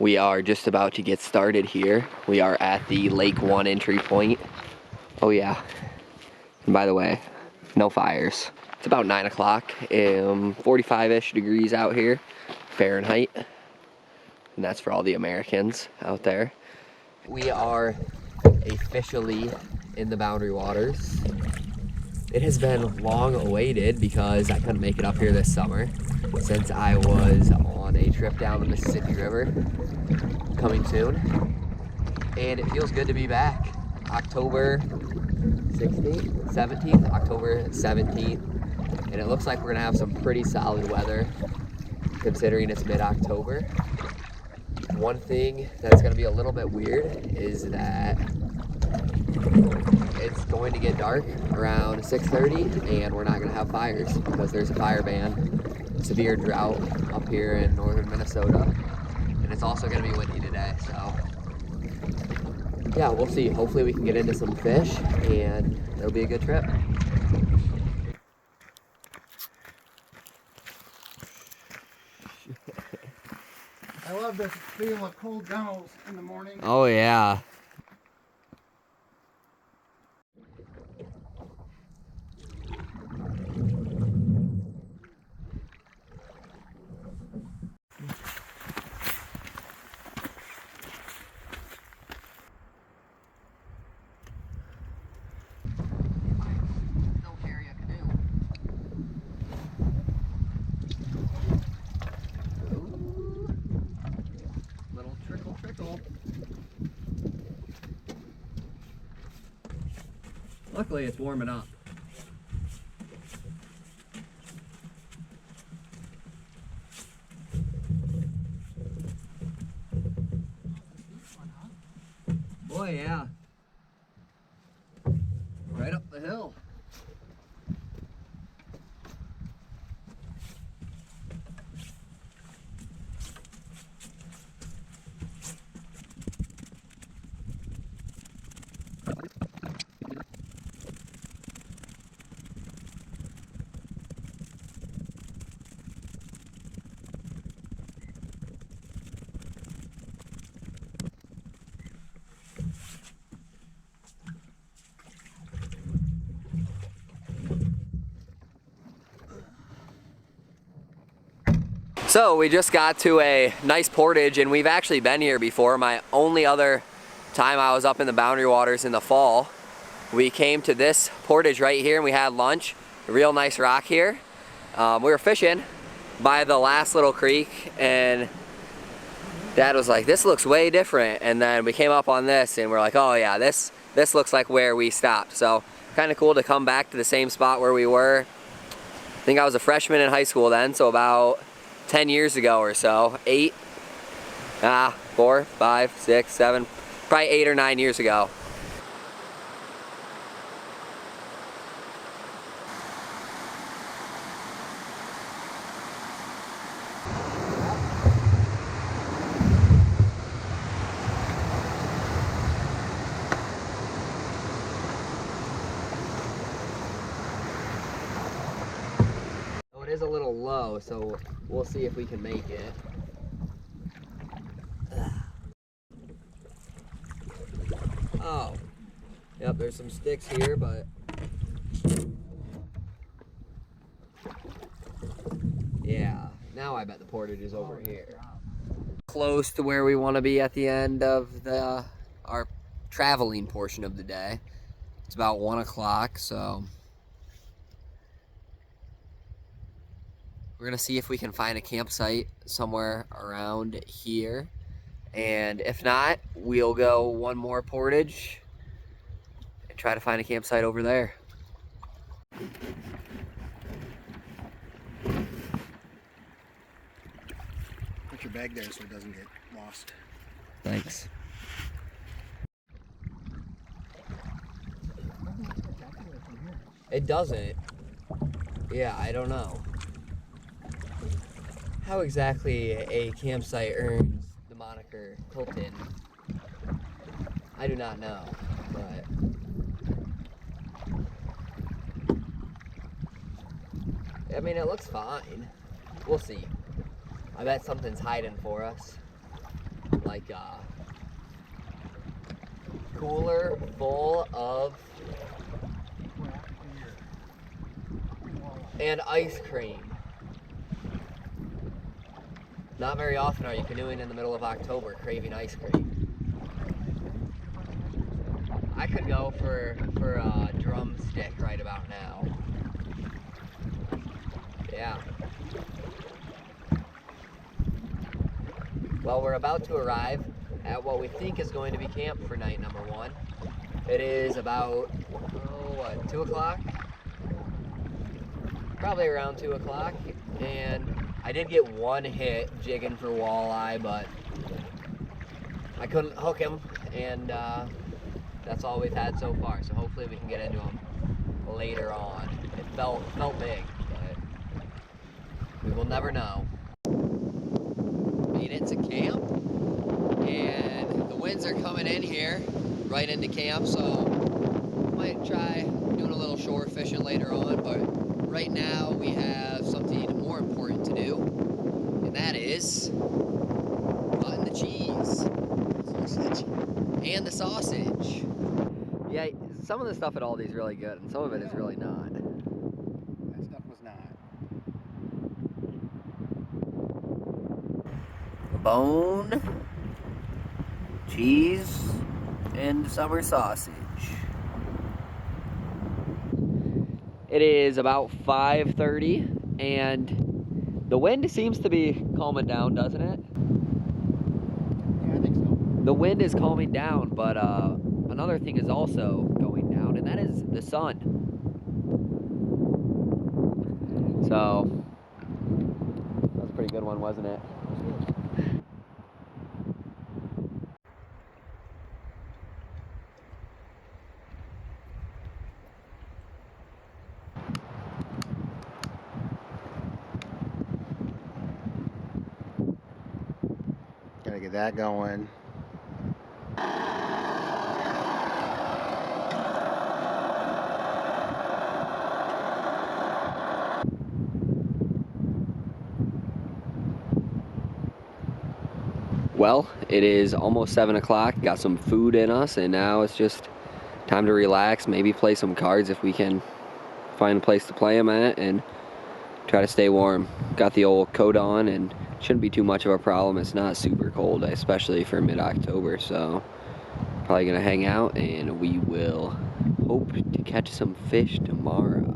We are just about to get started here. We are at the Lake 1 entry point. Oh yeah, and by the way, no fires. It's about 9 o'clock, 45-ish degrees out here, Fahrenheit. And that's for all the Americans out there. We are officially in the Boundary Waters. It has been long awaited because I couldn't make it up here this summer since I was on a trip down the Mississippi River, coming soon. And it feels good to be back. October 16th, 17th, October 17th. And it looks like we're gonna have some pretty solid weather considering it's mid-October. One thing that's gonna be a little bit weird is that it's going to get dark around 6:30 and we're not gonna have fires because there's a fire ban, severe drought up here in northern Minnesota. And it's also gonna be windy today, so yeah, we'll see. Hopefully we can get into some fish and it'll be a good trip. I love this feeling of cold gunnels in the morning. Oh yeah. Carry a canoe. Little trickle, trickle. Luckily it's warming up. Boy, yeah. Right up the hill. So we just got to a nice portage and we've actually been here before. My only other time I was up in the Boundary Waters in the fall. We came to this portage right here and we had lunch. A real nice rock here. We were fishing by the last little creek and Dad was like, this looks way different. And then we came up on this and we're like, oh yeah, this looks like where we stopped. So kind of cool to come back to the same spot where we were. I think I was a freshman in high school then, so about 10 years ago or so. 4, 5, 6, 7, probably 8 or 9 years ago. It is a little low, so we'll see if we can make it. Oh, yep, there's some sticks here, but yeah, now I bet the portage is over here. Close to where we want to be at the end of our traveling portion of the day. It's about 1 o'clock, so we're gonna see if we can find a campsite somewhere around here. And if not, we'll go one more portage and try to find a campsite over there. Put your bag there so it doesn't get lost. Thanks. It doesn't. Yeah, I don't know how exactly a campsite earns the moniker Hilton. I do not know, but I mean, it looks fine. We'll see. I bet something's hiding for us. like a cooler full of and ice cream. Not very often are you canoeing in the middle of October craving ice cream. I could go for a drumstick right about now. Yeah. Well, we're about to arrive at what we think is going to be camp for night number 1. It is about, 2 o'clock? Probably around 2 o'clock. And I did get one hit jigging for walleye, but I couldn't hook him, and that's all we've had so far. So hopefully we can get into him later on. It felt big, but we will never know. Made it to camp, and the winds are coming in here right into camp, so might try doing a little shore fishing later on, but right now we have something more important to do, and that is cutting the cheese. Sausage. And the sausage. Yeah, some of the stuff at Aldi's really good, and some of it is really not. That stuff was not. Bone, cheese, and summer sausage. It is about 5:30, and the wind seems to be calming down, doesn't it? Yeah, I think so. The wind is calming down, but another thing is also going down, and that is the sun. So, that was a pretty good one, wasn't it? Gotta get that going. Well, it is almost 7 o'clock, got some food in us, and now it's just time to relax, maybe play some cards if we can find a place to play them at, and try to stay warm. Got the old coat on, and shouldn't be too much of a problem. It's not super cold, especially for mid-October, so probably gonna hang out, and we will hope to catch some fish tomorrow.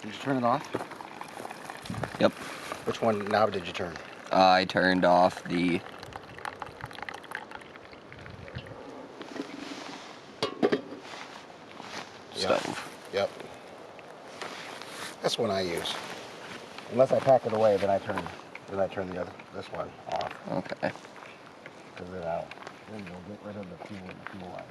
Did you turn it off? Yep. Which one knob did you turn? I turned off the stove. Yep. That's one I use. Unless I pack it away, then I turn this one off. Okay. Because then you'll get rid of the fuel in the fuel line.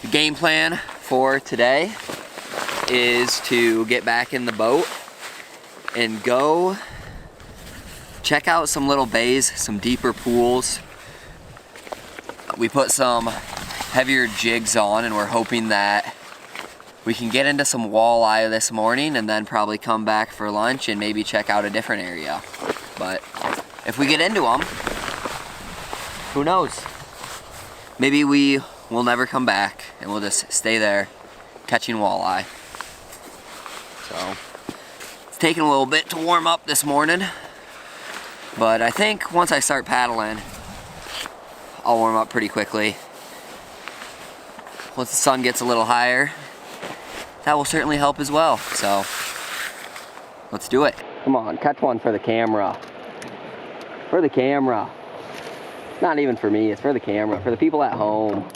The game plan for today is to get back in the boat and go check out some little bays, some deeper pools. We put some heavier jigs on, and we're hoping that we can get into some walleye this morning, and then probably come back for lunch and maybe check out a different area. But if we get into them, who knows? Maybe we we'll never come back, and we'll just stay there catching walleye. So it's taking a little bit to warm up this morning, but I think once I start paddling, I'll warm up pretty quickly. Once the sun gets a little higher, that will certainly help as well. So let's do it. Come on, catch one for the camera. For the camera. Not even for me, it's for the camera, for the people at home.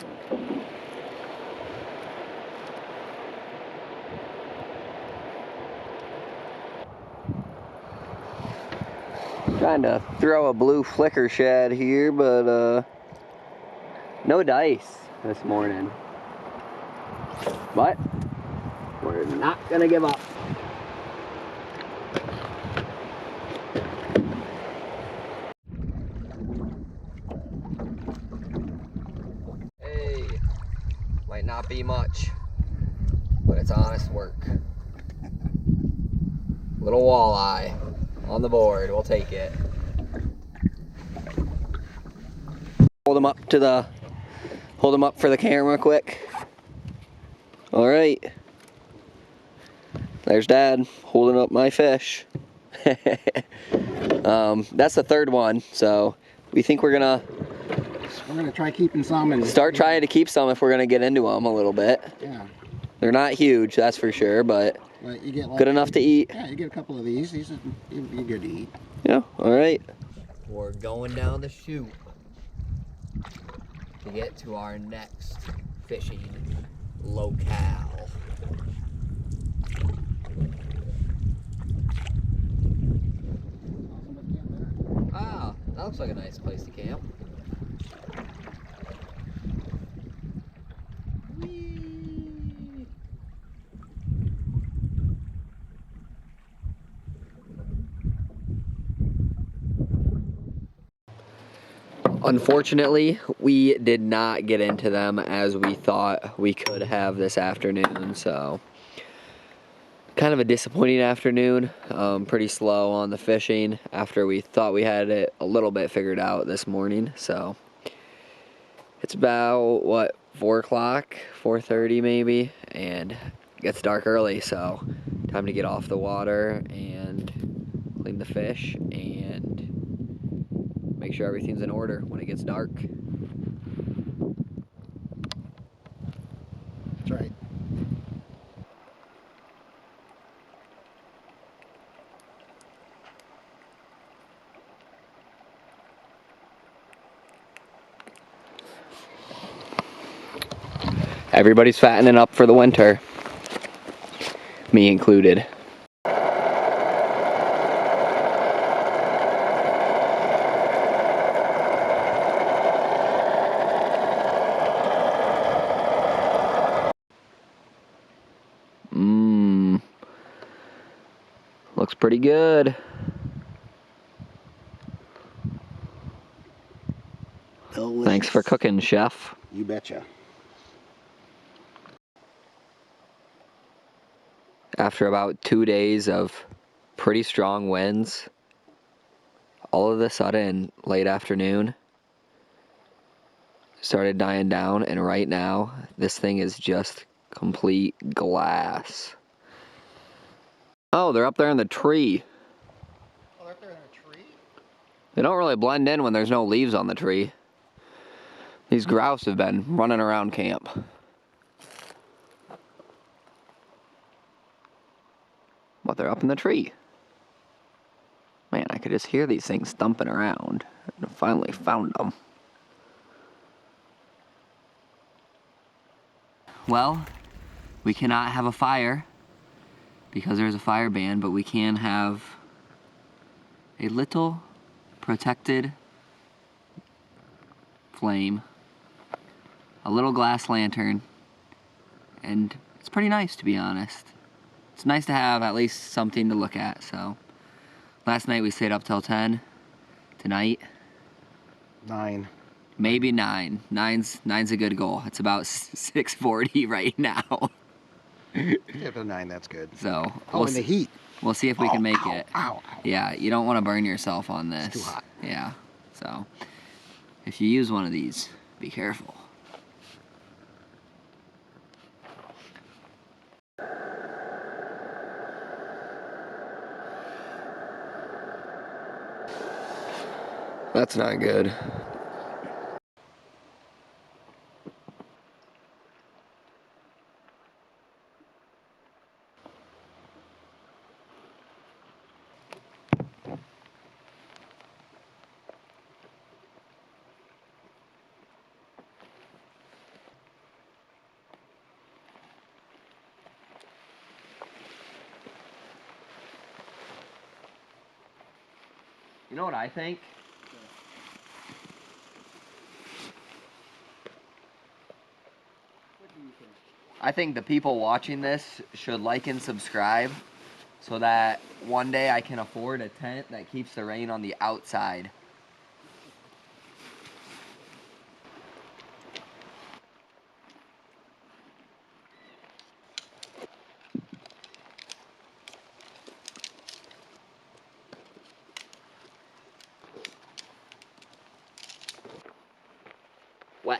Trying to throw a blue flicker shad here, but no dice this morning. But we're not gonna give up. Hey, might not be much, but it's honest work. Little walleye on the board, we'll take it. Hold him up for the camera quick. All right, there's Dad holding up my fish. That's the third one, so we think we're gonna try keeping some and start trying to keep some if we're gonna get into them a little bit. Yeah, they're not huge, that's for sure, but you get like, good enough to eat. Yeah, you get a couple of these. These are good to eat. Yeah, all right. We're going down the chute to get to our next fishing locale. Wow, that looks like a nice place to camp. Whee! Unfortunately, we did not get into them as we thought we could have this afternoon, so kind of a disappointing afternoon. Pretty slow on the fishing after we thought we had it a little bit figured out this morning. So it's about, what, 4 o'clock, 4:30 maybe, and it gets dark early, so time to get off the water and clean the fish and make sure everything's in order when it gets dark. That's right. Everybody's fattening up for the winter, me included. Looks pretty good. Delicious. Thanks for cooking, Chef. You betcha. After about 2 days of pretty strong winds, all of a sudden, late afternoon, started dying down, and right now, this thing is just complete glass. Oh, they're up there in the tree. Oh, they're up there in a tree? They don't really blend in when there's no leaves on the tree. These grouse have been running around camp. But they're up in the tree. Man, I could just hear these things thumping around. And I finally found them. Well, we cannot have a fire because there's a fire ban, but we can have a little protected flame, a little glass lantern, and it's pretty nice, to be honest. It's nice to have at least something to look at. So last night we stayed up till 10. Tonight 9. maybe 9. Nine's a good goal. It's about 6:40 right now. Yeah, but 9, that's good. So in the heat. We'll see if we can make it. Ow. Yeah, you don't want to burn yourself on this. It's too hot. Yeah. So if you use one of these, be careful. that's not good. You know what I think? What do you think? I think the people watching this should like and subscribe so that one day I can afford a tent that keeps the rain on the outside. Wet.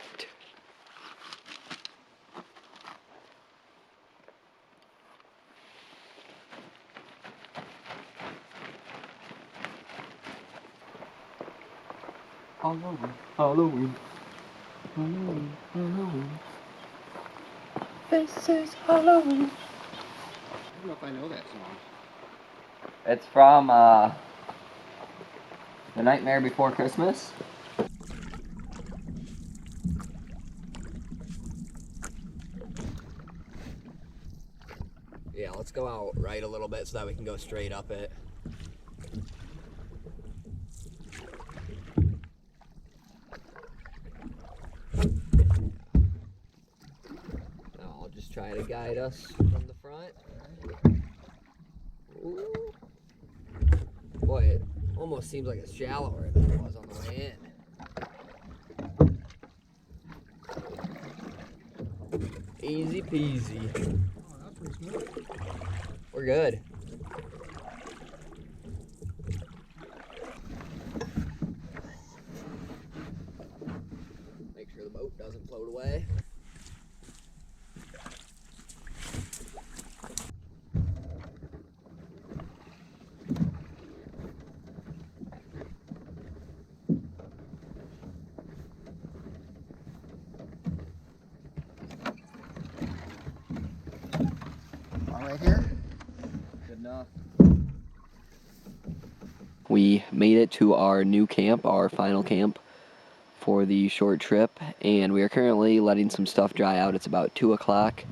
Halloween, Halloween, Halloween, Halloween. This is Halloween. I don't know if I know that song. It's from The Nightmare Before Christmas. Yeah, let's go out right a little bit so that we can go straight up it. Now I'll just try to guide us from the front. Ooh. Boy, it almost seems like it's shallower than it was on the way in. Easy peasy. Oh, that's pretty smooth. We're good. Make sure the boat doesn't float away. All right here. Good enough. We made it to our new camp, our final camp for the short trip, and we are currently letting some stuff dry out. It's about 2 o'clock.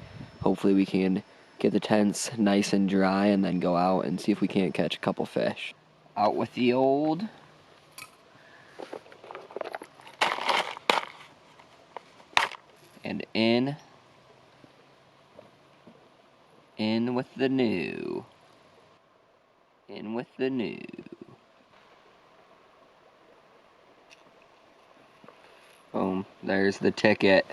Hopefully we can get the tents nice and dry and then go out and see if we can't catch a couple fish. Out with the old. And in with the new. In with the new. Boom, there's the ticket.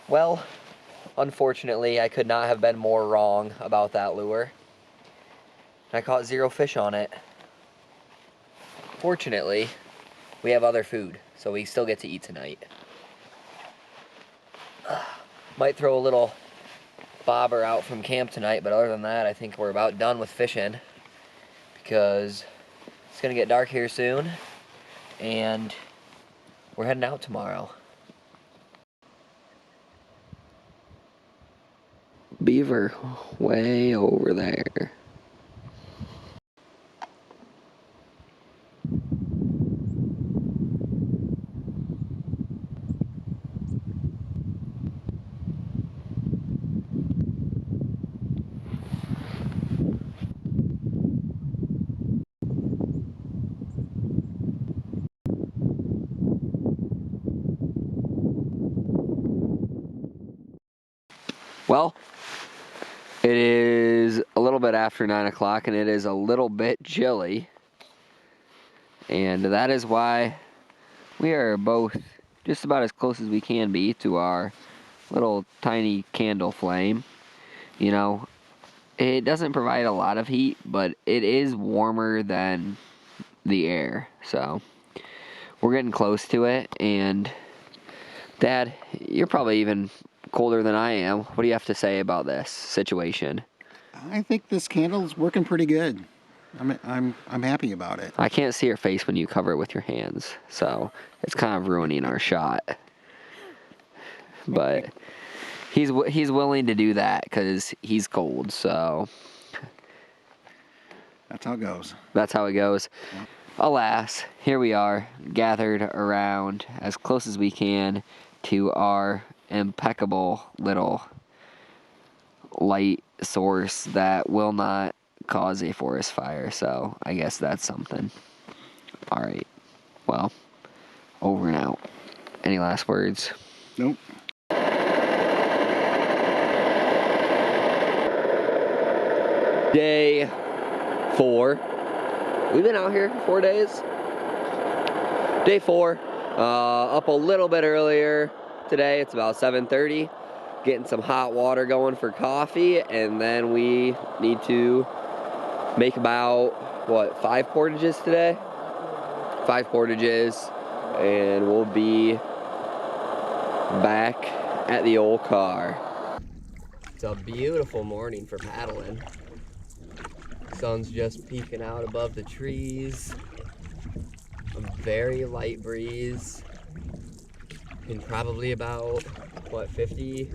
Well, unfortunately, I could not have been more wrong about that lure. I caught 0 fish on it. Fortunately, we have other food, so we still get to eat tonight. Might throw a little bobber out from camp tonight, but other than that, I think we're about done with fishing because it's gonna get dark here soon, and we're heading out tomorrow. Beaver way over there. Well, it is a little bit after 9 o'clock and it is a little bit chilly. And that is why we are both just about as close as we can be to our little tiny candle flame. You know, it doesn't provide a lot of heat, but it is warmer than the air. So we're getting close to it. And Dad, you're probably even colder than I am. What do you have to say about this situation? I think this candle's working pretty good. I'm happy about it. I can't see your face when you cover it with your hands, so it's kind of ruining our shot. But he's willing to do that because he's cold, so That's how it goes. that's how it goes. Yeah. Alas, here we are, gathered around as close as we can to our impeccable little light source that will not cause a forest fire, so I guess that's something. Alright, well, over and out. Any last words? Nope. Day 4. We've been out here 4 days. Day 4. Up a little bit earlier today. It's about 7:30. Getting some hot water going for coffee, and then we need to make about, what, 5 portages today? 5 portages, and we'll be back at the old car. It's a beautiful morning for paddling. Sun's just peeking out above the trees. A very light breeze. And probably about, what, 50?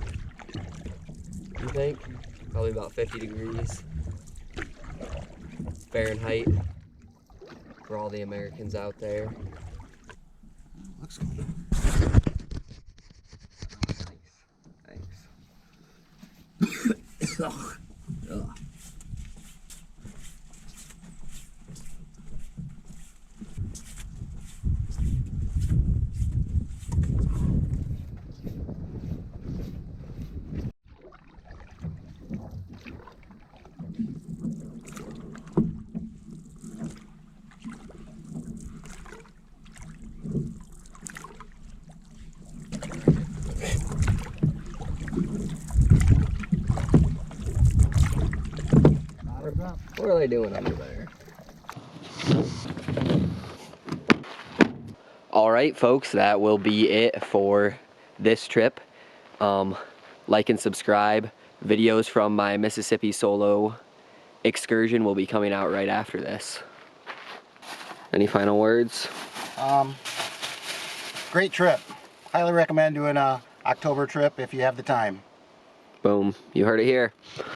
You think? Probably about 50 degrees Fahrenheit for all the Americans out there. Looks good. Thanks. Ugh. Ugh. What are they doing under there? Alright folks, that will be it for this trip. Like and subscribe. Videos from my Mississippi solo excursion will be coming out right after this. Any final words? Great trip. Highly recommend doing a October trip if you have the time. Boom. You heard it here.